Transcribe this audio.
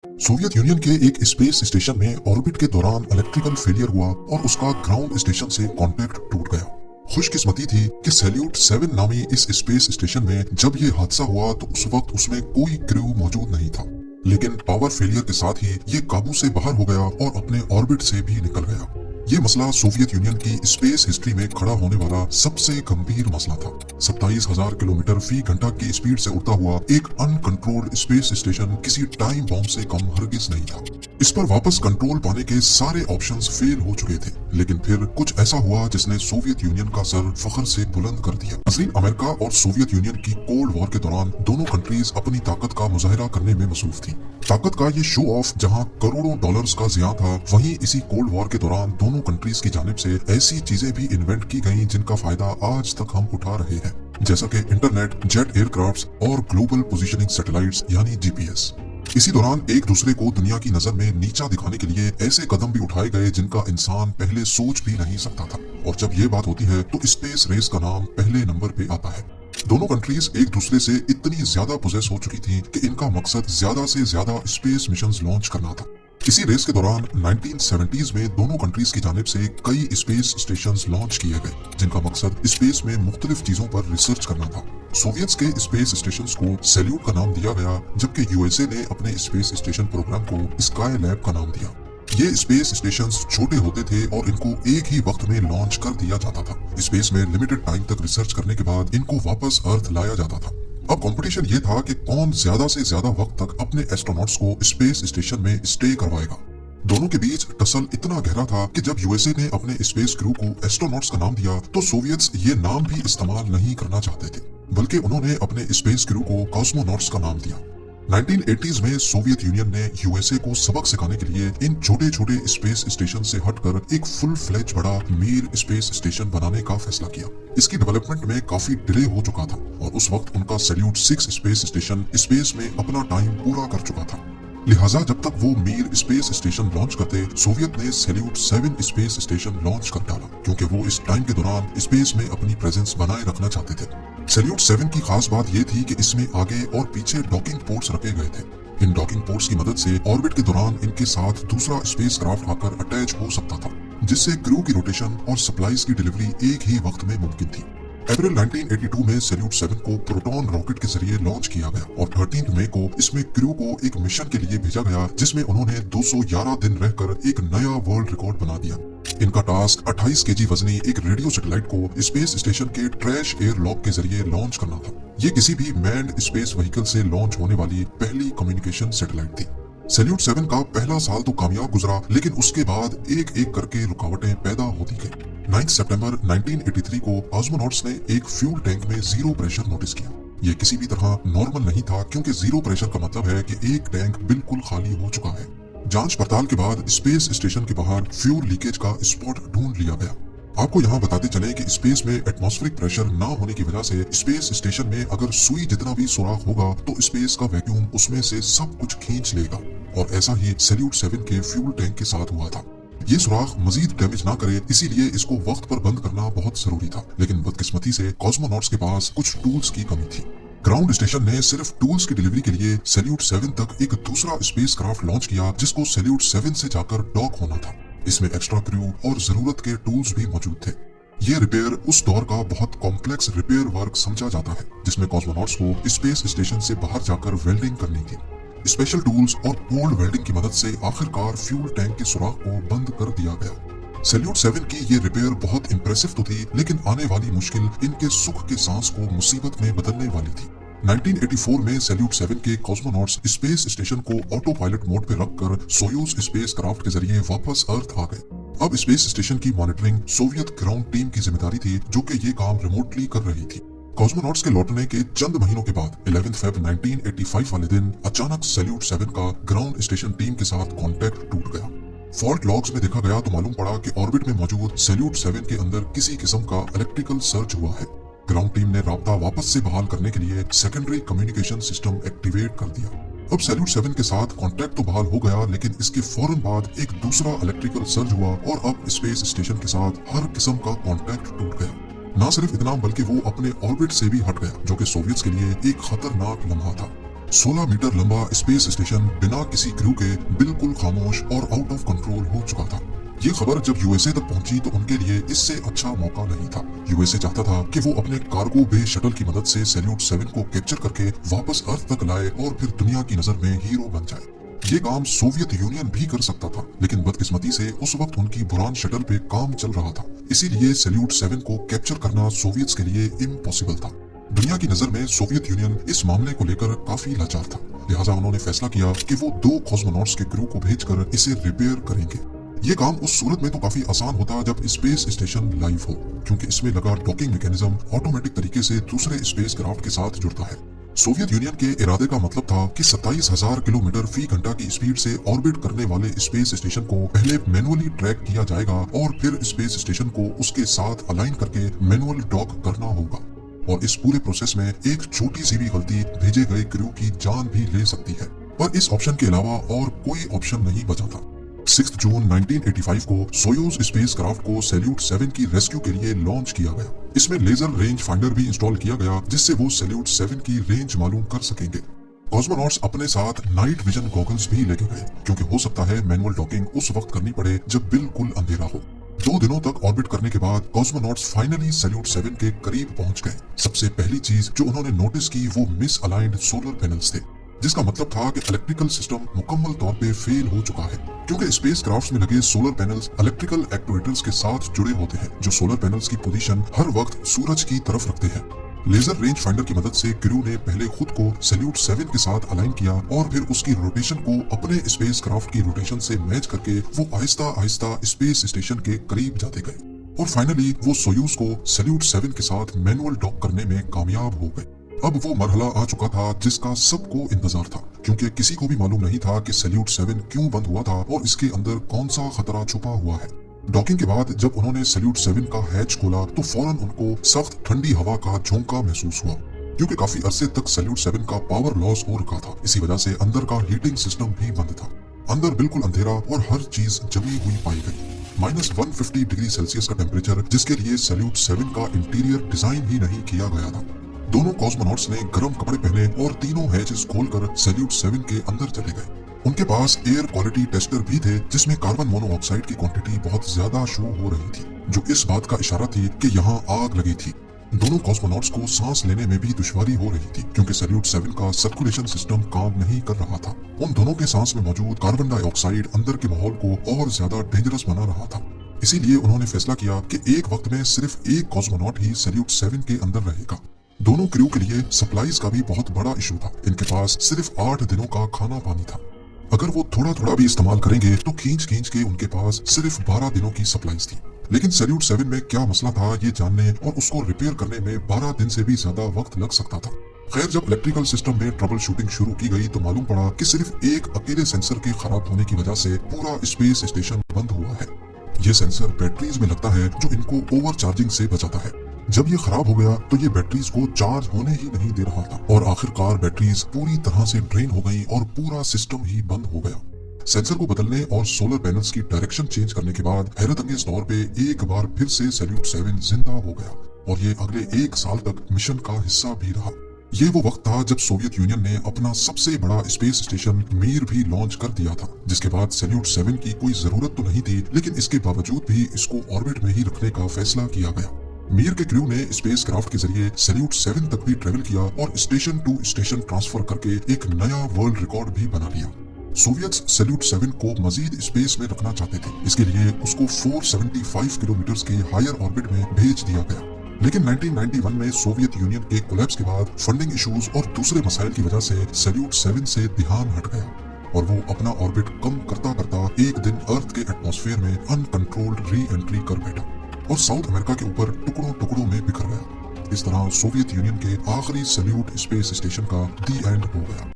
Soviet union के एक space station में ऑर्बिट के दौरान इलेक्ट्रिकल फेलियर हुआ और उसका ग्राउंड स्टेशन से कांटेक्ट टूट गया। खुशकिस्मती थी कि सैल्यूट 7 नामी इस स्पेस स्टेशन में जब ये हादसा हुआ तो उस वक्त उसमें कोई क्रू मौजूद नहीं था, लेकिन पावर फेलियर के साथ ही ये काबू से बाहर हो गया और अपने ऑर्बिट से भी निकल गया। ये मसला सोवियत यूनियन की स्पेस हिस्ट्री में खड़ा होने वाला सबसे गंभीर मसला था। 27,000 किलोमीटर फी घंटा की स्पीड से उड़ता हुआ एक अनकंट्रोल्ड स्पेस स्टेशन किसी टाइम बॉम्ब से कम हरगिज नहीं था। इस पर वापस कंट्रोल पाने के सारे ऑप्शंस फेल हो चुके थे, लेकिन फिर कुछ ऐसा हुआ जिसने सोवियत यूनियन का सर फख्र से बुलंद कर दिया। नाज़रीन, अमेरिका और सोवियत यूनियन की कोल्ड वॉर के दौरान दोनों कंट्रीज अपनी ताकत का मुजाहिरा करने में मसरूफ थी। ताकत का ये शो ऑफ जहां करोड़ों डॉलर्स का जिया था, वहीं इसी कोल्ड वॉर के दौरान दोनों कंट्रीज की जानिब से ऐसी चीजें भी इन्वेंट की गईं जिनका फायदा आज तक हम उठा रहे हैं, जैसा कि इंटरनेट, जेट एयरक्राफ्ट्स और ग्लोबल पोजीशनिंग सैटेलाइट्स यानी जीपीएस। इसी दौरान एक दूसरे को दुनिया की नजर में नीचा दिखाने के लिए ऐसे कदम भी उठाए गए जिनका इंसान पहले सोच भी नहीं सकता था। और जब ये बात होती है तो स्पेस रेस का नाम पहले नंबर पे आता है। दोनों कंट्रीज एक दूसरे से इतनी ज्यादा पोजेस हो चुकी थी कि इनका मकसद ज्यादा से ज्यादा स्पेस मिशंस लॉन्च करना था। इसी रेस के दौरान 1970s में दोनों कंट्रीज की जानिब से कई स्पेस स्टेशंस लॉन्च किए गए, जिनका मकसद स्पेस में मुख्तलिफ चीजों पर रिसर्च करना था। सोवियत्स के स्पेस स्टेशंस को सैल्यूट का नाम दिया गया, जबकि यूएसए ने अपने स्पेस स्टेशन प्रोग्राम को स्काई लैब का नाम दिया। ये स्पेस स्टेशंस छोटे होते थे और इनको एक ही वक्त में लॉन्च कर दिया जाता था। स्पेस में लिमिटेड टाइम तक रिसर्च करने के बाद इनको वापस अर्थ लाया जाता था। अब कंपटीशन ये था कि कौन ज्यादा से ज्यादा वक्त तक अपने एस्ट्रोनॉट्स को स्पेस स्टेशन में स्टे करवाएगा। दोनों के बीच टसल इतना गहरा था कि जब यूएसए ने अपने स्पेस क्रू को एस्ट्रोनॉट्स का नाम दिया तो सोवियत्स ये नाम भी इस्तेमाल नहीं करना चाहते थे, बल्कि उन्होंने अपने स्पेस क्रू को कॉस्मोनॉट्स का नाम दिया। 1980s में सोवियत यूनियन ने यूएसए को सबक सिखाने के लिए इन छोटे छोटे स्पेस स्टेशन से हटकर एक फुल फ्लेज बड़ा मीर स्पेस स्टेशन बनाने का फैसला किया। इसकी डेवलपमेंट में काफी डिले हो चुका था और उस वक्त उनका सैल्यूट 6 स्पेस स्टेशन स्पेस में अपना टाइम पूरा कर चुका था। लिहाजा जब तक वो मीर स्पेस स्टेशन लॉन्च करते, सोवियत ने सैल्यूट 7 स्पेस स्टेशन लॉन्च कर डाला, क्योंकि वो इस टाइम के दौरान स्पेस में अपनी प्रेजेंस बनाए रखना चाहते थे। सैल्यूट 7 की खास बात ये थी कि इसमें आगे और पीछे डॉकिंग पोर्ट्स रखे गए थे। इन डॉकिंग पोर्ट्स की मदद से ऑर्बिट के दौरान इनके साथ दूसरा स्पेस क्राफ्ट आकर अटैच हो सकता था, जिससे क्रू की रोटेशन और सप्लाईज की डिलीवरी एक ही वक्त में मुमकिन थी। अप्रैल 1982 में सैल्यूट 7 को प्रोटॉन रॉकेट के जरिए लॉन्च किया गया और 13 मई को इसमें क्रू को एक मिशन के लिए भेजा गया, जिसमें उन्होंने 211 दिन रहकर एक नया वर्ल्ड रिकॉर्ड बना दिया। इनका टास्क 28 केजी वजनी एक रेडियो सैटेलाइट को स्पेस स्टेशन के ट्रैश एयर लॉक के जरिए लॉन्च करना था। ये किसी भी मैन्ड स्पेस व्हीकल से लॉन्च होने वाली पहली कम्युनिकेशन सैटेलाइट थी। सैल्यूट 7 का पहला साल तो कामयाब गुजरा, लेकिन उसके बाद एक एक करके रुकावटें पैदा होती गई। 9 सितंबर 1983 को कॉस्मोनॉट्स ने एक फ्यूल टैंक में जीरो प्रेशर नोटिस किया। ये किसी भी तरह नॉर्मल नहीं था, क्योंकि जीरो प्रेशर का मतलब है कि एक टैंक बिल्कुल खाली हो चुका है। जांच पड़ताल के बाद स्पेस स्टेशन के बाहर फ्यूल लीकेज का स्पॉट ढूंढ लिया गया। आपको यहाँ बताते चले कि स्पेस में एटमॉस्फेरिक प्रेशर ना होने की वजह से स्पेस स्टेशन में अगर सुई जितना भी सुराख होगा तो स्पेस का वैक्यूम उसमें से सब कुछ खींच लेगा, और ऐसा ही सैल्यूट 7 के फ्यूल टैंक के साथ हुआ था। ये सुराख मजीद डैमेज ना करे, इसीलिए इसको वक्त पर बंद करना बहुत जरूरी था, लेकिन बदकिस्मती से कॉस्मोनॉट्स के पास कुछ टूल्स की कमी थी। ग्राउंड स्टेशन ने सिर्फ टूल्स की डिलीवरी के लिए सैल्यूट 7 तक एक दूसरा स्पेस क्राफ्ट लॉन्च किया, जिसको सैल्यूट 7 से जाकर डॉक होना था। इसमें एक्स्ट्रा क्रू और जरूरत के टूल्स भी मौजूद थे। ये रिपेयर उस दौर का बहुत कॉम्प्लेक्स रिपेयर वर्क समझा जाता है, जिसमें कॉस्मोनॉट्स को स्पेस स्टेशन से बाहर जाकर वेल्डिंग करनी थी। स्पेशल टूल्स और कोल्ड वेल्डिंग की मदद से आखिरकार फ्यूल टैंक के सुराख को बंद कर दिया गया। सैल्यूट 7 की ये रिपेयर बहुत इंप्रेसिव तो थी, लेकिन आने वाली मुश्किल इनके सुख के सांस को मुसीबत में बदलने वाली थी। 1984 में सैल्यूट 7 के कॉस्मोनॉट्स स्पेस स्टेशन को ऑटो पायलट मोड पे रखकर सोयूज स्पेस क्राफ्ट के जरिए वापस अर्थ आ गए। अब स्पेस स्टेशन की मॉनिटरिंग सोवियत ग्राउंड टीम की जिम्मेदारी थी, जो कि ये काम रिमोटली कर रही थी। कॉस्मोनॉट्स के लौटने के चंद महीनों के बाद 11 फरवरी 1985 वाले दिन अचानक सैल्यूट 7 का ग्राउंड स्टेशन टीम के साथ कॉन्टेक्ट टूट गया। फॉल्ट लॉग्स में देखा गया तो मालूम पड़ा कि ऑर्बिट में मौजूद सैल्यूट 7 के अंदर किसी किस्म का इलेक्ट्रिकल सर्ज हुआ है। ग्राउंड टीम ने राब्ता वापस से बहाल करने के लिए सेकेंडरी कम्युनिकेशन सिस्टम एक्टिवेट कर दिया। अब सैल्यूट 7 के साथ कॉन्टैक्ट तो बहाल हो गया, लेकिन इसके फौरन बाद एक दूसरा इलेक्ट्रिकल सर्ज हुआ और अब स्पेस स्टेशन के साथ हर किस्म का कॉन्टैक्ट टूट गया। ना सिर्फ इतना, बल्कि वो अपने ऑर्बिट से भी हट गया, जो कि सोवियत्स के लिए एक खतरनाक लम्हा था। 16 मीटर लंबा स्पेस स्टेशन बिना किसी क्रू के बिल्कुल खामोश और आउट ऑफ कंट्रोल हो चुका था। ये खबर जब यूएसए तक पहुंची तो उनके लिए इससे अच्छा मौका नहीं था। यूएसए चाहता था कि वो अपने कार्गो बे शटल की मदद से सैल्यूट 7 को कैप्चर करके वापस अर्थ तक लाए और फिर दुनिया की नजर में हीरो बन जाए। ये काम सोवियत यूनियन भी कर सकता था, लेकिन बदकिस्मती से उस वक्त उनकी बुरान शटल पे काम चल रहा था। इसीलिए सैल्यूट 7 को कैप्चर करना सोवियत्स के लिए इम्पॉसिबल था। दुनिया की नजर में सोवियत यूनियन इस मामले को लेकर काफी लाचार था, लिहाजा उन्होंने फैसला किया कि वो 2 कॉस्मोनॉट्स के क्रू को भेजकर इसे रिपेयर करेंगे। ये काम उस सूरत में तो काफी आसान होता जब स्पेस स्टेशन लाइव हो, क्योंकि इसमें लगा डॉकिंग मैकेनिज्म ऑटोमेटिक तरीके से दूसरे स्पेस क्राफ्ट के साथ जुड़ता है। सोवियत यूनियन के इरादे का मतलब था कि 27,000 किलोमीटर फी घंटा की स्पीड से ऑर्बिट करने वाले स्पेस स्टेशन को पहले मैनुअली ट्रैक किया जाएगा और फिर स्पेस स्टेशन को उसके साथ अलाइन करके मैनुअल डॉक करना होगा। और इस पूरे प्रोसेस में एक छोटी सी भी गलती भेजे गए क्रू की जान भी ले सकती है, पर इस ऑप्शन के अलावा और कोई ऑप्शन नहीं बचा था। 6 जून 1985 को सोयूज स्पेस क्राफ्ट को सैल्यूट 7 की रेस्क्यू के लिए लॉन्च किया गया। इसमें लेजर रेंज फाइंडर भी इंस्टॉल किया गया, जिससे वो सैल्यूट 7 की रेंज मालूम कर सकेंगे। कॉस्मोनॉट्स अपने साथ नाइट विजन गॉगल्स भी लेके गए, क्योंकि हो सकता है मैनुअल डॉकिंग उस वक्त करनी पड़े जब बिल्कुल अंधेरा हो। 2 दिनों तक ऑर्बिट करने के बाद कॉस्मोनॉट्स फाइनली सैल्यूट 7 के करीब पहुंच गए। सबसे पहली चीज जो उन्होंने नोटिस की वो मिस अलाइंड सोलर पैनल्स थे, जिसका मतलब था कि इलेक्ट्रिकल सिस्टम मुकम्मल तौर पे फेल हो चुका है, क्योंकि स्पेस क्राफ्ट में लगे सोलर पैनल्स इलेक्ट्रिकल एक्चुएटर्स के साथ जुड़े होते हैं, जो सोलर पैनल्स की पोजीशन हर वक्त सूरज की तरफ रखते हैं। लेजर रेंज फाइंडर की मदद से क्रू ने पहले खुद को सैल्यूट 7 के साथ अलाइन किया और फिर उसकी रोटेशन को अपने स्पेस क्राफ्ट की रोटेशन से मैच करके वो आहिस्ता आहिस्ता स्पेस स्टेशन के करीब जाते गए और फाइनली वो सोयूज को सैल्यूट 7 के साथ मैनुअल डॉक करने में कामयाब हो गए। अब वो मरहला आ चुका था जिसका सबको इंतजार था, क्योंकि किसी को भी मालूम नहीं था कि सैल्यूट 7 क्यों बंद हुआ था और इसके अंदर कौन सा खतरा छुपा हुआ है। डॉकिंग के बाद जब उन्होंने सैल्यूट 7 का हैच खोला तो फौरन उनको सख्त ठंडी हवा का झोंका महसूस हुआ, क्योंकि काफी अरसे तक सैल्यूट 7 का पावर लॉस हो रखा था। इसी वजह से अंदर का हीटिंग सिस्टम भी बंद था। अंदर बिल्कुल अंधेरा और हर चीज जमी हुई पाई गई। -150 डिग्री सेल्सियस का टेम्परेचर, जिसके लिए सैल्यूट 7 का इंटीरियर डिजाइन ही नहीं किया गया था। दोनों कॉस्मोनॉट्स ने गर्म कपड़े पहने और तीनों हैचेस खोलकर सैल्यूट 7 के अंदर चले गए। उनके पास एयर क्वालिटी टेस्टर भी थे, जिसमें कार्बन मोनोऑक्साइड की क्वांटिटी बहुत ज्यादा शो हो रही थी, जो इस बात का इशारा थी कि यहाँ आग लगी थी। दोनों कॉस्मोनॉट्स को सांस लेने में भी दुश्वारी हो रही थी, क्योंकि सैल्यूट 7 का सर्कुलेशन सिस्टम काम नहीं कर रहा था। उन दोनों के सांस में मौजूद कार्बन डाइऑक्साइड अंदर के माहौल को और ज्यादा डेंजरस बना रहा था। इसीलिए उन्होंने फैसला किया कि एक वक्त में सिर्फ एक कॉस्मोनॉट ही सैल्यूट 7 के अंदर रहेगा। दोनों क्रू के लिए सप्लाईज का भी बहुत बड़ा इशू था। इनके पास सिर्फ 8 दिनों का खाना पानी था। अगर वो थोड़ा थोड़ा भी इस्तेमाल करेंगे तो खींच खींच के उनके पास सिर्फ 12 दिनों की सप्लाईज थी। लेकिन सैल्यूट 7 में क्या मसला था ये जानने और उसको रिपेयर करने में 12 दिन से भी ज्यादा वक्त लग सकता था। खैर, जब इलेक्ट्रिकल सिस्टम में ट्रबल शूटिंग शुरू की गई तो मालूम पड़ा कि सिर्फ एक अकेले सेंसर के खराब होने की वजह से पूरा स्पेस स्टेशन बंद हुआ है। ये सेंसर बैटरीज में लगता है, जो इनको ओवर चार्जिंग से बचाता है। जब ये खराब हो गया तो ये बैटरीज को चार्ज होने ही नहीं दे रहा था और आखिरकार बैटरीज पूरी तरह से ड्रेन हो गई और पूरा सिस्टम ही बंद हो गया। सेंसर को बदलने और सोलर पैनल्स की डायरेक्शन चेंज करने के बाद हैरत अंगेज तौर पे एक बार फिर से सैल्यूट 7 जिंदा हो गया और ये अगले 1 साल तक मिशन का हिस्सा भी रहा। ये वो वक्त था जब सोवियत यूनियन ने अपना सबसे बड़ा स्पेस स्टेशन मीर भी लॉन्च कर दिया था, जिसके बाद सैल्यूट 7 की कोई जरूरत तो नहीं थी, लेकिन इसके बावजूद भी इसको ऑर्बिट में ही रखने का फैसला किया गया। मीर के क्रू ने स्पेस क्राफ्ट के जरिए सैल्यूट 7 तक भी ट्रेवल किया और स्टेशन टू स्टेशन ट्रांसफर करके एक नया वर्ल्ड रिकॉर्ड भी बना लिया। सोवियत्स सैल्यूट 7 को मजीद स्पेस में रखना चाहते थे। इसके लिए उसको 475 किलोमीटर के हायर ऑर्बिट में भेज दिया गया, लेकिन 1991 में सोवियत यूनियन के कोलैप्स के बाद फंडिंग इश्यूज और दूसरे मसाइल की वजह से सैल्यूट 7 से ध्यान हट गया और वो अपना ऑर्बिट कम करता करता एक दिन अर्थ के एटमॉस्फेयर में अनकंट्रोल्ड री एंट्री कर बैठा और साउथ अमेरिका के ऊपर टुकड़ों टुकड़ों में बिखर गया। इस तरह सोवियत यूनियन के आखिरी सैल्यूट स्पेस स्टेशन का दी एंड हो गया।